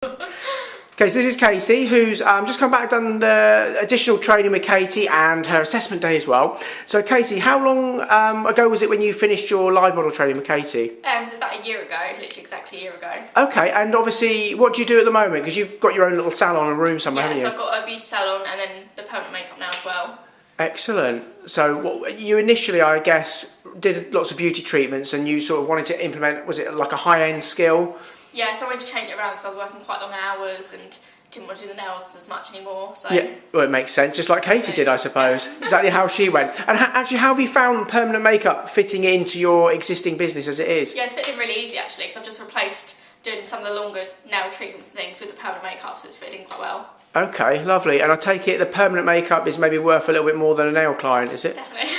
Okay, so this is Katy, who's just come back, done the additional training with Katy and her assessment day as well. So Katy, how long ago was it when you finished your live model training with Katy? So it was about a year ago, literally exactly a year ago. Okay, and obviously, what do you do at the moment? Because you've got your own little salon and room somewhere, haven't you? Yeah, so I've got a beauty salon and then the permanent makeup now as well. Excellent. So you initially, I guess, did lots of beauty treatments and you sort of wanted to implement, was it like a high-end skill? Yeah, so I wanted to change it around because I was working quite long hours and didn't want to do the nails as much anymore. So. Yeah, well, it makes sense, just like Katy did, I suppose. Exactly how she went. And actually, how have you found permanent makeup fitting into your existing business as it is? Yeah, it's fitting really easy actually, because I've just replaced doing some of the longer nail treatments and things with the permanent makeup, so it's fitting quite well. Okay, lovely. And I take it the permanent makeup is maybe worth a little bit more than a nail client, is it? Definitely.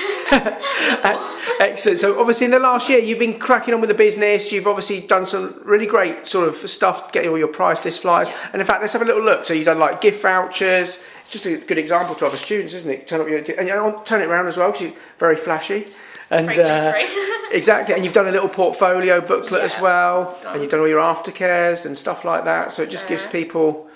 Excellent. So obviously in the last year you've been cracking on with the business, you've obviously done some really great sort of stuff, getting all your price list flyers, and in fact let's have a little look. So you've done like gift vouchers. It's just a good example to other students, isn't it? Turn it around as well because you're very flashy. And exactly, and you've done a little portfolio booklet as well, and you've done all your aftercares and stuff like that, so it just gives people.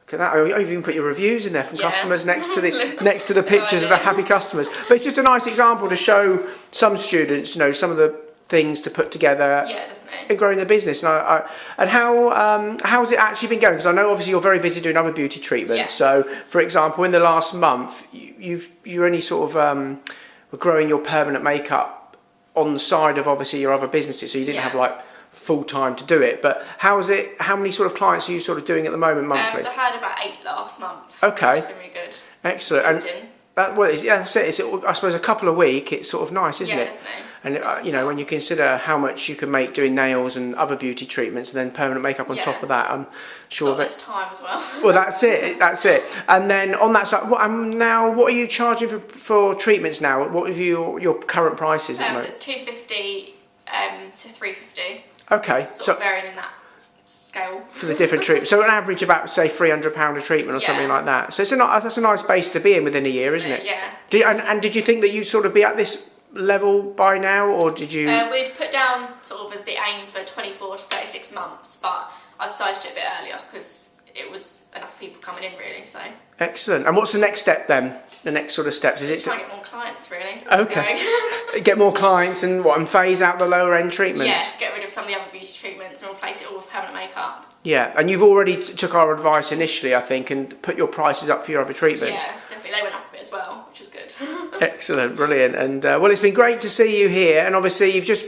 Look at that! I've even put your reviews in there from customers next to the pictures of the happy customers. But it's just a nice example to show some students, you know, some of the things to put together in growing the business. And how's it actually been going? Because I know obviously you're very busy doing other beauty treatments. Yeah. So, for example, in the last month, you only sort of were growing your permanent makeup on the side of obviously your other businesses, so you didn't have like full time to do it. But how many sort of clients are you sort of doing at the moment monthly? So I had about 8 last month. Okay. Which has been really good. Excellent. And that's it. It's, I suppose a couple a week. It's sort of nice, isn't it? Definitely. And you know, when you consider how much you can make doing nails and other beauty treatments, and then permanent makeup on top of that, I'm sure that time as well. Well, that's it. That's it. And then on that side, what are you charging for treatments now? What have your current prices at the moment? So it's $250 to $350. Okay. Sort of varying in that scale. For the different treatments. So an average about, say, £300 a treatment or something like that. So that's a nice base to be in within a year, isn't it? Yeah. And did you think that you'd sort of be at this level by now, or did you... We'd put down sort of as the aim for 24 to 36 months, but I decided to do it a bit earlier because it was enough people coming in really, so... Excellent. And what's the next step then? The next sort of steps? Is Just try and get more clients really. Okay. Get more clients and phase out the lower end treatments? Yes, get rid of some of the other beauty treatments and replace it all with permanent makeup. Yeah, and you've already took our advice initially, I think, and put your prices up for your other treatments. Yeah, definitely. They went up a bit as well, which was good. Excellent, brilliant. And well, it's been great to see you here. And obviously, you've just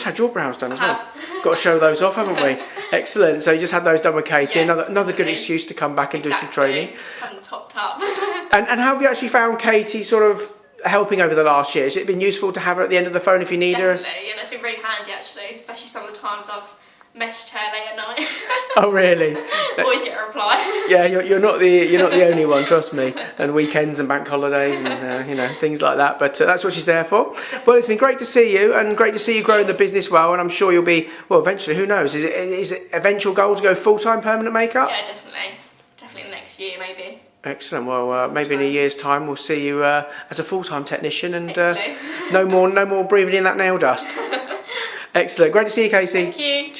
had your brows done as well. Got to show those off, haven't we? Excellent. So you just had those done with Katy. Yes, another good excuse to come back and do some training. Have them topped up. and how have you actually found Katy sort of helping over the last year? Has it been useful to have her at the end of the phone if you need her? Definitely, and it's been really handy actually, especially some of the times I've messaged her late at night. Oh really? Always get a reply. Yeah, you're not the only one, trust me. And weekends and bank holidays and you know, things like that. But that's what she's there for. Well, it's been great to see you and great to see you growing the business well. And I'm sure you'll be, well, eventually. Who knows? Is it eventual goal to go full-time permanent makeup? Yeah, definitely next year maybe. Excellent. Well, maybe in a year's time we'll see you as a full-time technician and no more breathing in that nail dust. Excellent. Great to see you, Katy. Thank you. Cheers.